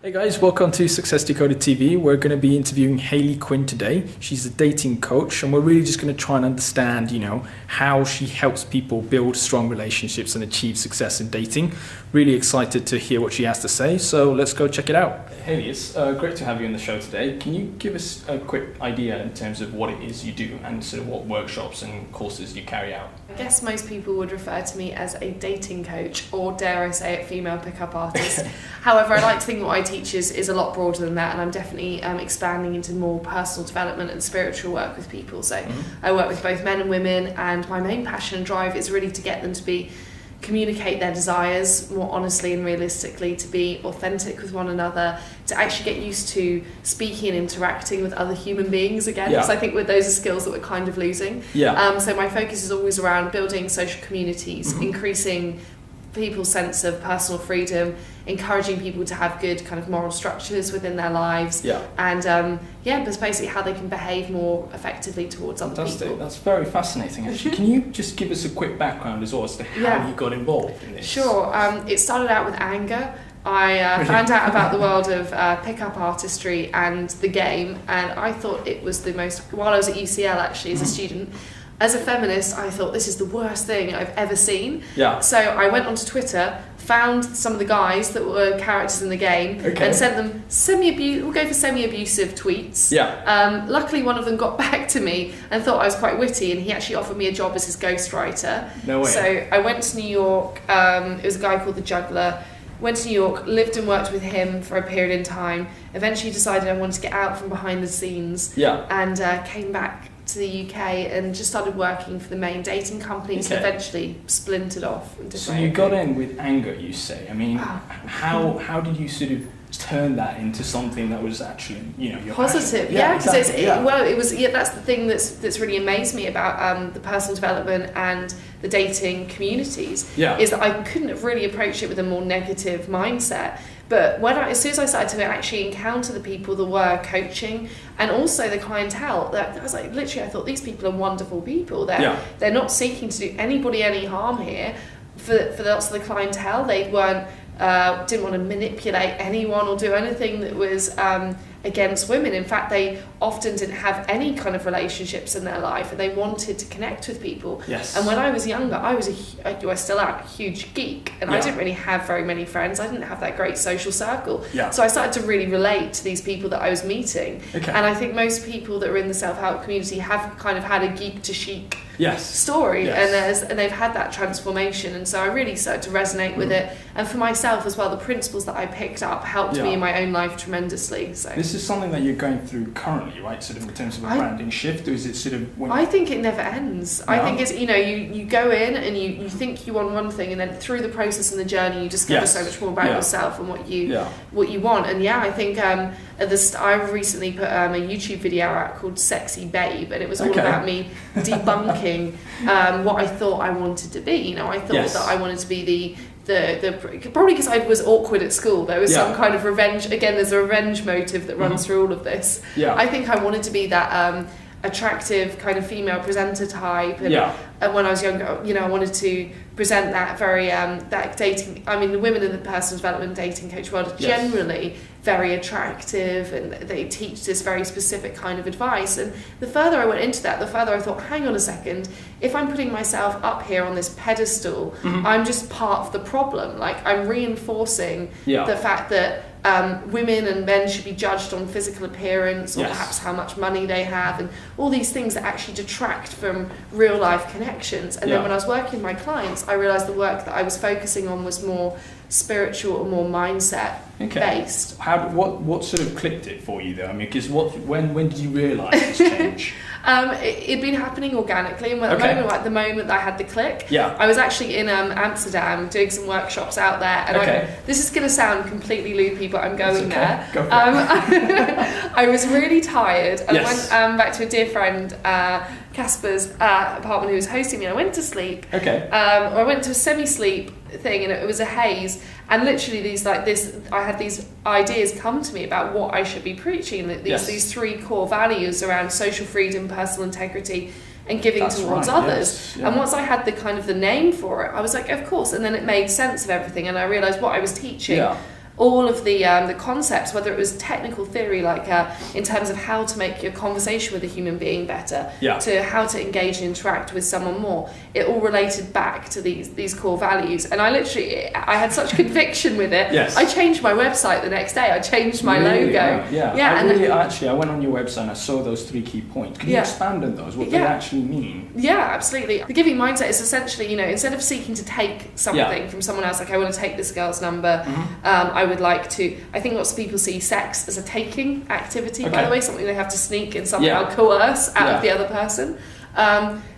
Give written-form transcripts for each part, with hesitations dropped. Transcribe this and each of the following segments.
Hey guys, welcome to Success Decoded TV. We're going to be interviewing Hayley Quinn today. She's a dating coach, and we're really just going to try and understand, how she helps people build strong relationships and achieve success in dating. Really excited to hear what she has to say, so let's go check it out. Hayley, it's great to have you on the show today. Can you give us a quick idea in terms of what it is you do and sort of what workshops and courses you carry out? I guess most people would refer to me as a dating coach, or dare I say it, female pickup artist. However, I like to think what I teach is a lot broader than that, and I'm definitely expanding into more personal development and spiritual work with people. So I work with both men and women, and my main passion and drive is really to get them to communicate their desires more honestly and realistically, to be authentic with one another, to actually get used to speaking and interacting with other human beings again, because I think those are skills that we're kind of losing. So my focus is always around building social communities, increasing people's sense of personal freedom, encouraging people to have good kind of moral structures within their lives, and but basically how they can behave more effectively towards other people. That's very fascinating, actually. Can you just give us a quick background as well as to how you got involved in this? Sure. It started out with anger. I found out about the world of pickup artistry and the game, and I thought it was the most, while I was at UCL actually as a student, as a feminist, I thought this is the worst thing I've ever seen. So I went onto Twitter, found some of the guys that were characters in the game, and sent them semi-abusive tweets. Luckily, one of them got back to me and thought I was quite witty, and he actually offered me a job as his ghostwriter. No way. So I went to New York. It was a guy called The Juggler. Went to New York, lived and worked with him for a period in time. Eventually decided I wanted to get out from behind the scenes, and came back to the UK and just started working for the main dating companies, and eventually splintered off. So you got in with anger, you say. I mean, how did you sort of turn that into something that was actually, your positive? Because it was that's the thing that's really amazed me about the personal development and the dating communities, is that I couldn't have really approached it with a more negative mindset. But as soon as I started to actually encounter the people that were coaching, and also the clientele, that I was like, literally, I thought these people are wonderful people. They're not seeking to do anybody any harm here. For lots of the clientele, they didn't want to manipulate anyone or do anything that was against women. In fact, they often didn't have any kind of relationships in their life, and they wanted to connect with people. And when I was younger, I still am a huge geek, and I didn't really have very many friends. I didn't have that great social circle. So I started to really relate to these people that I was meeting. And I think most people that are in the self-help community have kind of had a geek to chic story, and they've had that transformation, and so I really started to resonate with it. And for myself as well, the principles that I picked up helped me in my own life tremendously. So this is something that you're going through currently, right? Sort of in terms of a branding shift, or is it sort of? I think it never ends. I think it's you go in and you think you want one thing, and then through the process and the journey, you discover so much more about yourself and what you want. And I think I recently put a YouTube video out called "Sexy Babe," and it was all about me debunking what I thought I wanted to be. I thought that I wanted to be the probably because I was awkward at school. There was some kind of revenge. Again, there's a revenge motive that runs through all of this. I think I wanted to be that attractive kind of female presenter type, and when I was younger, I wanted to present that very that dating. I mean, the women in the personal development dating coach world are generally very attractive, and they teach this very specific kind of advice. And the further I went into that, the further I thought, hang on a second, if I'm putting myself up here on this pedestal, I'm just part of the problem. Like, I'm reinforcing the fact that women and men should be judged on physical appearance, or perhaps how much money they have, and all these things that actually detract from real life connections. And then when I was working with my clients, I realized the work that I was focusing on was more spiritual or more mindset based. What sort of clicked it for you though? I mean, because when did you realise this change? It'd been happening organically, and the moment that I had the click, I was actually in Amsterdam doing some workshops out there, and this is going to sound completely loopy, but I'm going there. Go for it. I was really tired, and I went back to a dear friend, Caspar's apartment, who was hosting me. I went to sleep. I went to a semi-sleep thing, and it was a haze, and literally I had these ideas come to me about what I should be preaching, these three core values around social freedom, personal integrity, and giving towards others. And once I had the name for it, I was like, of course, and then it made sense of everything, and I realized what I was teaching all of the concepts, whether it was technical theory, like in terms of how to make your conversation with a human being better, to how to engage and interact with someone more, it all related back to these core values. And I had such conviction with it. Yes. I changed my website the next day. I changed my logo. I went on your website and I saw those 3 key points. Can you expand on those? What they actually mean? Yeah, absolutely. The giving mindset is essentially, instead of seeking to take something from someone else, like I want to take this girl's number, I would like to. I think lots of people see sex as a taking activity, by the way, something they have to sneak and somehow coerce out of the other person.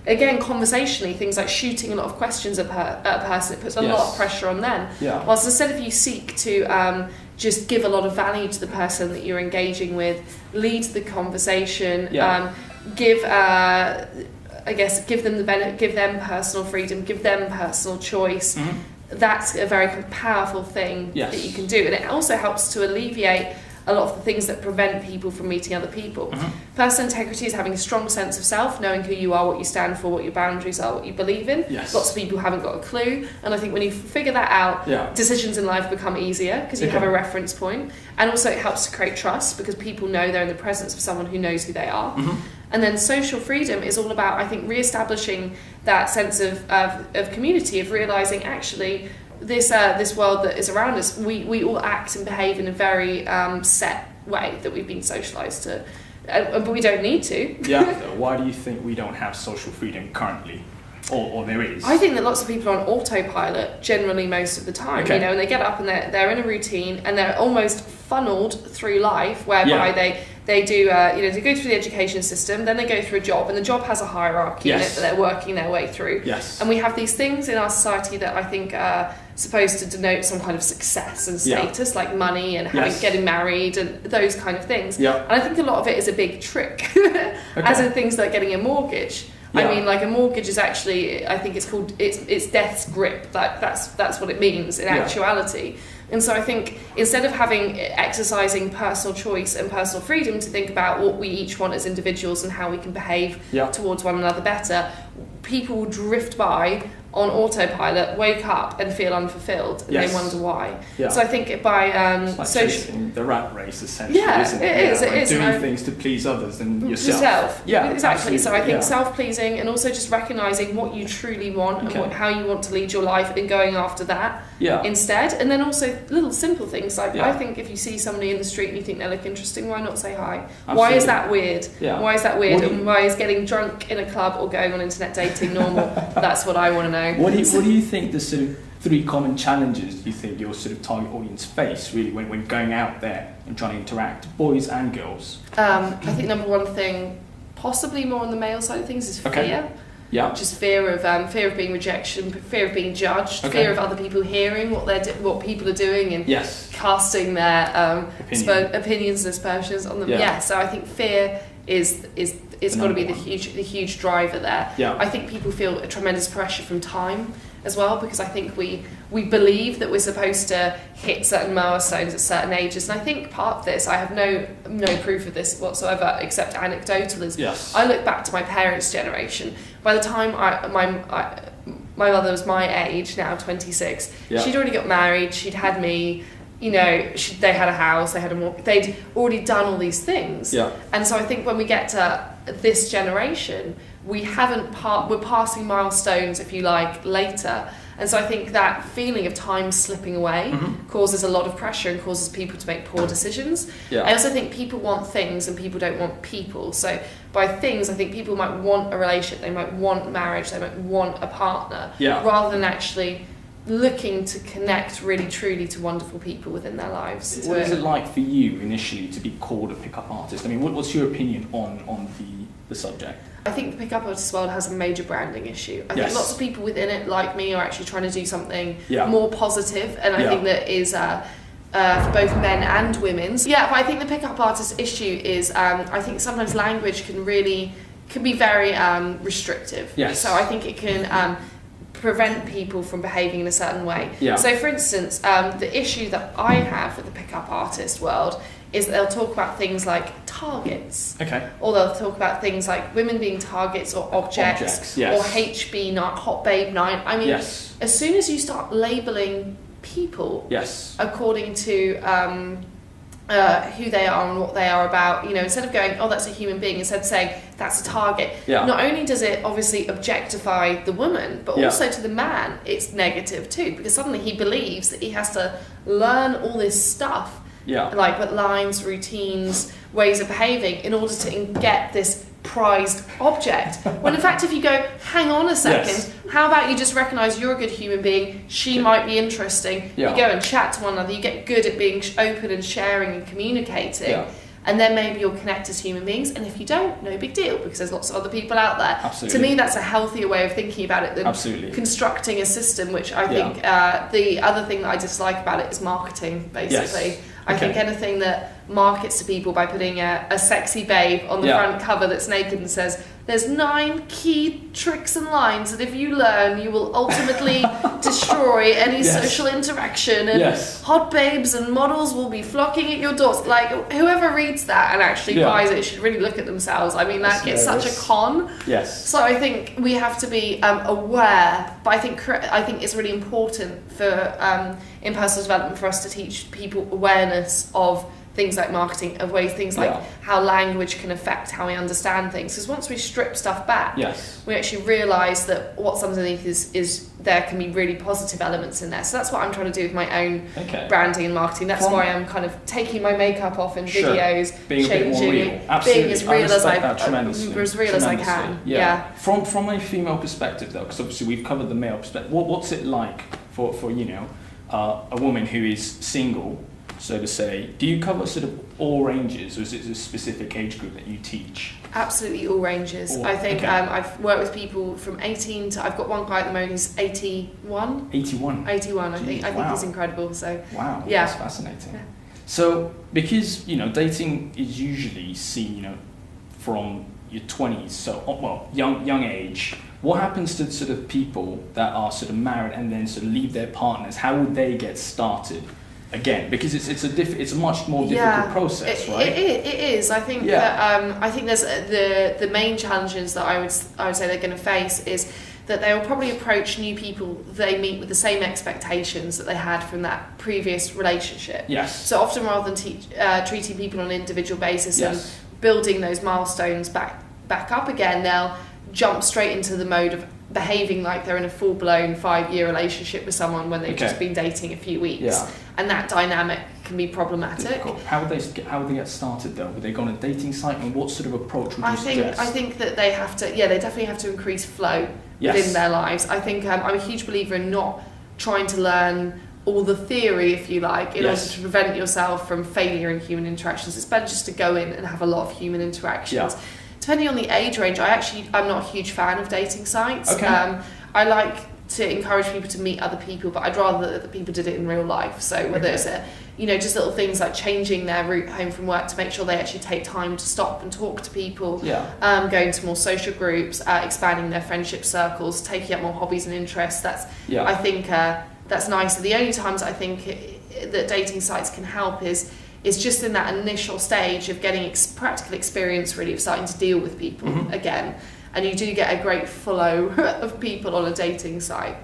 Again, conversationally, things like shooting a lot of questions at a person, it puts a lot of pressure on them. Whilst instead of you seek to just give a lot of value to the person that you're engaging with, lead the conversation, give them the benefit, give them personal freedom, give them personal choice. That's a very powerful thing that you can do, and it also helps to alleviate a lot of the things that prevent people from meeting other people. Personal integrity is having a strong sense of self, knowing who you are, what you stand for, what your boundaries are, what you believe in. Lots of people haven't got a clue, and I think when you figure that out, decisions in life become easier because you have a reference point, and also it helps to create trust because people know they're in the presence of someone who knows who they are. And then social freedom is all about, I think, re-establishing that sense of community, of realising actually this world that is around us, we all act and behave in a very set way that we've been socialised to, but we don't need to. Why do you think we don't have social freedom currently? Or there is? I think that lots of people are on autopilot generally most of the time, and they get up and they're in a routine and they're almost funneled through life, whereby they do, they go through the education system, then they go through a job, and the job has a hierarchy in it that they're working their way through. And we have these things in our society that I think are supposed to denote some kind of success and status, like money and getting married and those kind of things. And I think a lot of it is a big trick, as in things like getting a mortgage. I mean, like a mortgage is actually, I think it's death's grip. That's what it means in actuality. And so I think instead of exercising personal choice and personal freedom to think about what we each want as individuals and how we can behave towards one another better, people will drift by on autopilot, wake up and feel unfulfilled, and they wonder why. So I think by it's like chasing the rat race, essentially, isn't it? It is. Doing things to please others than yourself. Exactly. Absolutely. So I think self-pleasing, and also just recognising what you truly want and how you want to lead your life, and going after that instead. And then also little simple things like I think if you see somebody in the street and you think they look interesting, why not say hi? Absolutely. Why is that weird? Why is that weird? And why is getting drunk in a club or going on internet dating normal? That's what I want to know. What do you think the sort of 3 common challenges you think your sort of target audience face really when going out there and trying to interact, boys and girls? I think number one thing, possibly more on the male side of things, is fear. Just fear of being rejection, fear of being judged, fear of other people hearing what people are doing and casting their opinions and aspersions on them. So I think fear is got to be the huge driver there. I think people feel a tremendous pressure from time as well, because I think we believe that we're supposed to hit certain milestones at certain ages, and I think part of this, I have no proof of this whatsoever except anecdotal, is I look back to my parents' generation. By the time my mother was my age, now 26, she'd already got married, she'd had me. They had a house, they'd already done all these things. And so I think when we get to this generation, we're passing milestones, if you like, later. And so I think that feeling of time slipping away causes a lot of pressure and causes people to make poor decisions. I also think people want things and people don't want people. So by things, I think people might want a relationship, they might want marriage, they might want a partner, rather than actually looking to connect really truly to wonderful people within their lives. What is it like for you initially to be called a pickup artist? I mean, what's your opinion on the subject? I think the pickup artist world has a major branding issue. I think lots of people within it, like me, are actually trying to do something more positive, and I think that is for both men and women. But I think the pickup artist issue is I think sometimes language can be very restrictive. So I think it can prevent people from behaving in a certain way. So for instance, the issue that I have with the pickup artist world is that they'll talk about things like targets, or they'll talk about things like women being targets or objects. Or HB night, hot babe night. I mean, as soon as you start labelling people Yes. according to who they are and what they are about. You know, instead of going, oh, that's a human being, instead of saying that's a target. Yeah. Not only does it obviously objectify the woman, but also to the man it's negative too, because suddenly he believes that he has to learn all this stuff, like what lines, routines, ways of behaving in order to get this prized object. When in fact, if you go, hang on a second, how about you just recognise you're a good human being, she might be interesting, you go and chat to one another, you get good at being open and sharing and communicating, and then maybe you'll connect as human beings, and if you don't, no big deal, because there's lots of other people out there. Absolutely. To me, that's a healthier way of thinking about it than constructing a system, which I think the other thing that I dislike about it is marketing, basically. I think anything that markets to people by putting a sexy babe on the front cover that's naked and says, there's 9 key tricks and lines that if you learn, you will ultimately destroy any social interaction, and hot babes and models will be flocking at your doors. Like, whoever reads that and actually buys it should really look at themselves. I mean, that gets such a con. So I think we have to be aware, but I think it's really important for in personal development for us to teach people awareness of things like marketing, of things like how language can affect how we understand things. Because once we strip stuff back, we actually realise that what's underneath is there can be really positive elements in there. So that's what I'm trying to do with my own branding and marketing. That's why I'm kind of taking my makeup off in videos, being changing, being as real as I can. From a female perspective, though, because obviously we've covered the male perspective. What's it like for a woman who is single, so to say? Do you cover sort of all ranges, or is it a specific age group that you teach? Absolutely all ranges. I think I've worked with people from 18 to, I've got one guy at the moment who's 81. 81? 81, I think he's incredible. So that's fascinating. Yeah. So, because, dating is usually seen, from your 20s, so, young age. What happens to sort of people that are sort of married and then sort of leave their partners? How would they get started again? Because it's a much more difficult process, right? It is. I think that I think there's the main challenges that I would say they're going to face is that they will probably approach new people they meet with the same expectations that they had from that previous relationship. Yes. So often, rather than treating people on an individual basis and building those milestones back up again, they'll jump straight into the mode of behaving like they're in a full-blown 5-year relationship with someone when they've just been dating a few weeks, and that dynamic can be problematic. Difficult. How would they get started though? Would they go on a dating site, and what sort of approach would you suggest? I think that they have to. They definitely have to increase flow within their lives. I think I'm a huge believer in not trying to learn all the theory, if you like, in order to prevent yourself from failure in human interactions. It's better just to go in and have a lot of human interactions. Depending on the age range, I'm not a huge fan of dating sites. I like to encourage people to meet other people, but I'd rather that people did it in real life. So whether it's just little things like changing their route home from work to make sure they actually take time to stop and talk to people, going to more social groups, expanding their friendship circles, taking up more hobbies and interests. I think that's nice. The only times I think that dating sites can help is just in that initial stage of getting practical experience, really, of starting to deal with people again. And you do get a great flow of people on a dating site.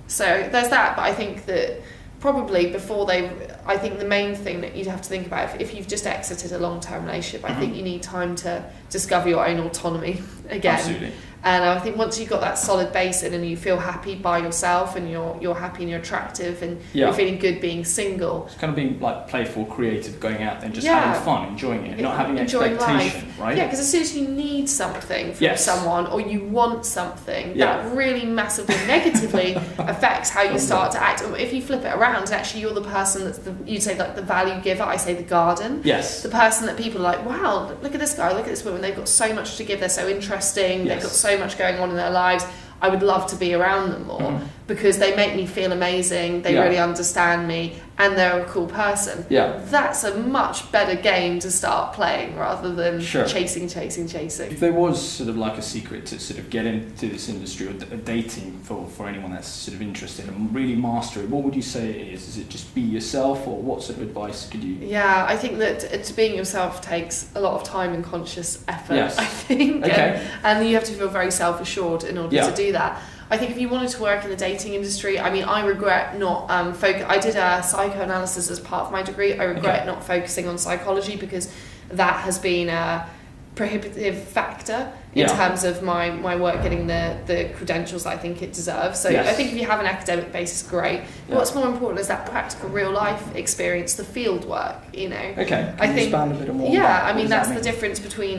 So there's that, but I think that probably I think the main thing that you'd have to think about, if you've just exited a long-term relationship, I think you need time to discover your own autonomy again. Absolutely. And I think once you've got that solid base in and you feel happy by yourself and you're happy and you're attractive and you're feeling good being single. It's kind of being like playful, creative, going out there and just having fun, enjoying it, not having expectation, right? Yeah, because as soon as you need something from someone or you want something, that really massively negatively affects how you start to act. If you flip it around and actually you're the person that's you'd say like the value giver, I say the garden. Yes. The person that people are like, wow, look at this guy, look at this woman, they've got so much to give, they're so interesting, they've got so much going on in their lives. I would love to be around them more because they make me feel amazing, they really understand me, and they're a cool person. That's a much better game to start playing rather than chasing. If there was sort of like a secret to sort of get into this industry or dating for anyone that's sort of interested and really master it, what would you say it is? Is it just be yourself, or what sort of advice could you... I think that being yourself takes a lot of time and conscious effort, I think. And you have to feel very self-assured in order to do that. I think if you wanted to work in the dating industry, I mean, I regret not I did a psychoanalysis as part of my degree. I regret not focusing on psychology because that has been a prohibitive factor in terms of my work getting the credentials that I think it deserves. So I think if you have an academic basis, great. What's more important is that practical real life experience, the field work, you know. Okay, can you expand a bit more? Yeah, I mean, that's the difference between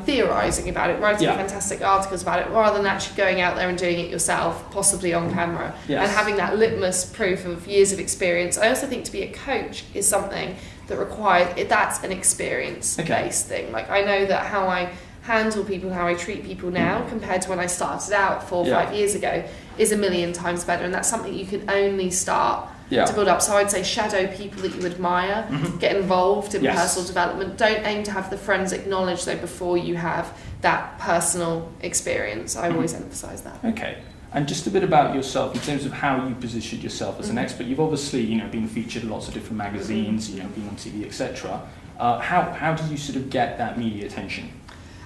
theorising about it, writing fantastic articles about it, rather than actually going out there and doing it yourself, possibly on camera, and having that litmus proof of years of experience. I also think to be a coach is something that requires, that's an experience-based thing. Like, I know that how I handle people, how I treat people now compared to when I started out 4 or 5 years ago is a million times better, and that's something you can only start to build up. So I'd say shadow people that you admire, get involved in personal development. Don't aim to have the forensic knowledge though before you have that personal experience. I always emphasise that. Okay. And just a bit about yourself in terms of how you positioned yourself as an expert. You've obviously, you know, been featured in lots of different magazines, you know, been on TV, etc. How did you sort of get that media attention?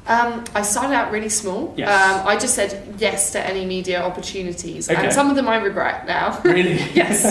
I started out really small. I just said yes to any media opportunities, and some of them I regret now. Really? Yes.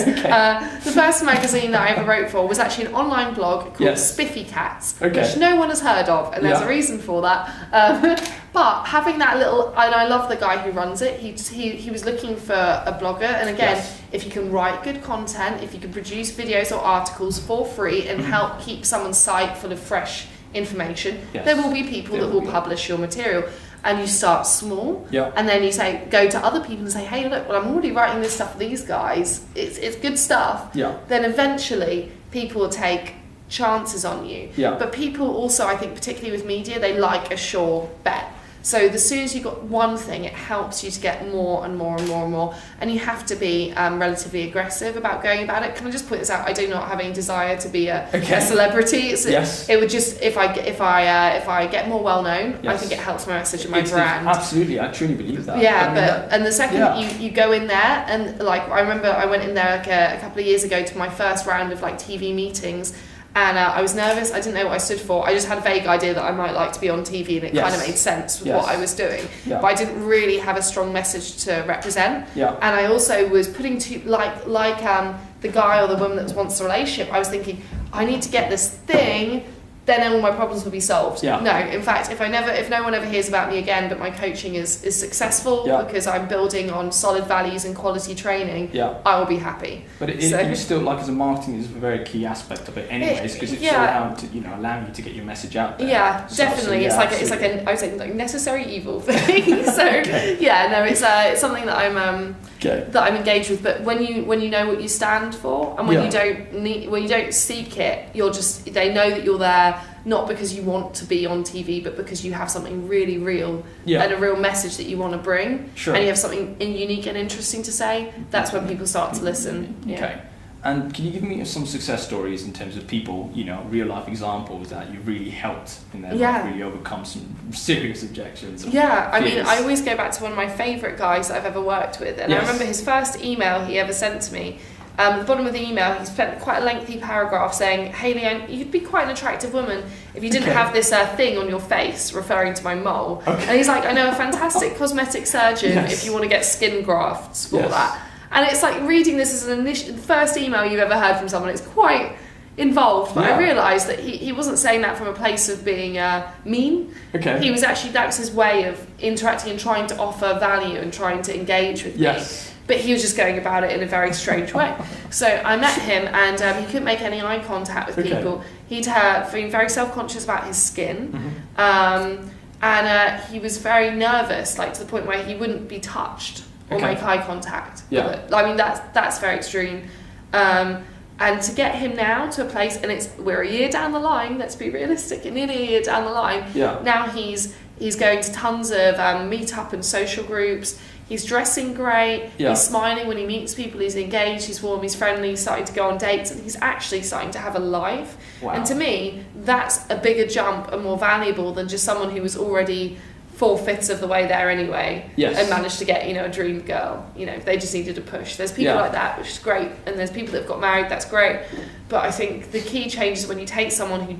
The first magazine that I ever wrote for was actually an online blog called Spiffy Cats, which no one has heard of, and there's a reason for that. But having that little, and I love the guy who runs it, he was looking for a blogger, and again, if you can write good content, if you can produce videos or articles for free and help keep someone's site full of fresh information, there will be people that will publish your material. And you start small, and then you go to other people and say, hey, look, well, I'm already writing this stuff for these guys, it's good stuff. Then eventually people will take chances on you. But people also, I think, particularly with media, they like a sure bet. So as soon as you've got one thing, it helps you to get more and more and more and more. And you have to be relatively aggressive about going about it. Can I just put this out? I do not have any desire to be a celebrity. It would just, if I get more well known, I think it helps my message and my brand. Absolutely, I truly believe that. And the second you go in there, and like I remember I went in there like a couple of years ago to my first round of like TV meetings. And I was nervous. I didn't know what I stood for. I just had a vague idea that I might like to be on TV, and it kind of made sense with what I was doing. But I didn't really have a strong message to represent. And I also was putting the guy or the woman that wants a relationship. I was thinking, I need to get this thing, then all my problems will be solved. No, in fact, if no one ever hears about me again, but my coaching is successful because I'm building on solid values and quality training, I will be happy. But you still, like, as a marketing, is a very key aspect of it anyways, because it's allowing you to get your message out there. Definitely. It's like I would say like necessary evil thing. So it's something that I'm engaged with. But when you know what you stand for, and when you don't seek it, they know that you're there not because you want to be on TV, but because you have something really real and a real message that you want to bring, and you have something unique and interesting to say. That's when people start to listen. Okay. And can you give me some success stories in terms of people, real life examples that you really helped in their life really overcome some serious objections? I mean, I always go back to one of my favourite guys that I've ever worked with, and I remember his first email he ever sent to me. At the bottom of the email, he spent quite a lengthy paragraph saying, Hayley, you'd be quite an attractive woman if you didn't have this thing on your face, referring to my mole. And he's like, I know a fantastic cosmetic surgeon if you want to get skin grafts for that. And it's like reading this as the first email you've ever heard from someone, it's quite involved, but I realised that he wasn't saying that from a place of being mean. He was actually, that was his way of interacting and trying to offer value and trying to engage with me. But he was just going about it in a very strange way. So I met him, and he couldn't make any eye contact with people. He'd been very self-conscious about his skin, and he was very nervous, like to the point where he wouldn't be touched or make eye contact. I mean, that's very extreme. And to get him now to a place, and we're a year down the line, let's be realistic, nearly a year down the line. Now he's going to tons of meet-up and social groups. He's dressing great, he's smiling when he meets people, he's engaged, he's warm, he's friendly, he's starting to go on dates, and he's actually starting to have a life. And to me, that's a bigger jump and more valuable than just someone who was already 4/5 of the way there anyway and managed to get a dream girl. They just needed a push. There's people like that, which is great, and there's people that have got married, that's great. But I think the key change is when you take someone who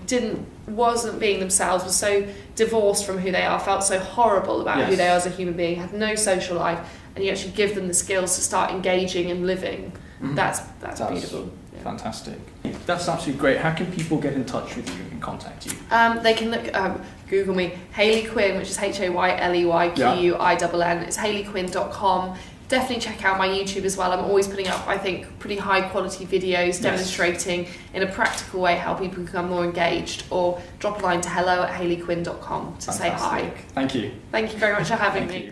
wasn't being themselves, was so divorced from who they are, felt so horrible about who they are as a human being, had no social life, and you actually give them the skills to start engaging and living. That's beautiful. Fantastic. That's absolutely great. How can people get in touch with you and contact you? They can Google me, Hayley Quinn, which is HayleyQuinn. It's hayleyquinn.com. Definitely check out my YouTube as well. I'm always putting up, I think, pretty high quality videos demonstrating in a practical way how people can become more engaged, or drop a line to hello@hayleyquinn.com to say hi. Thank you. Thank you very much for having me.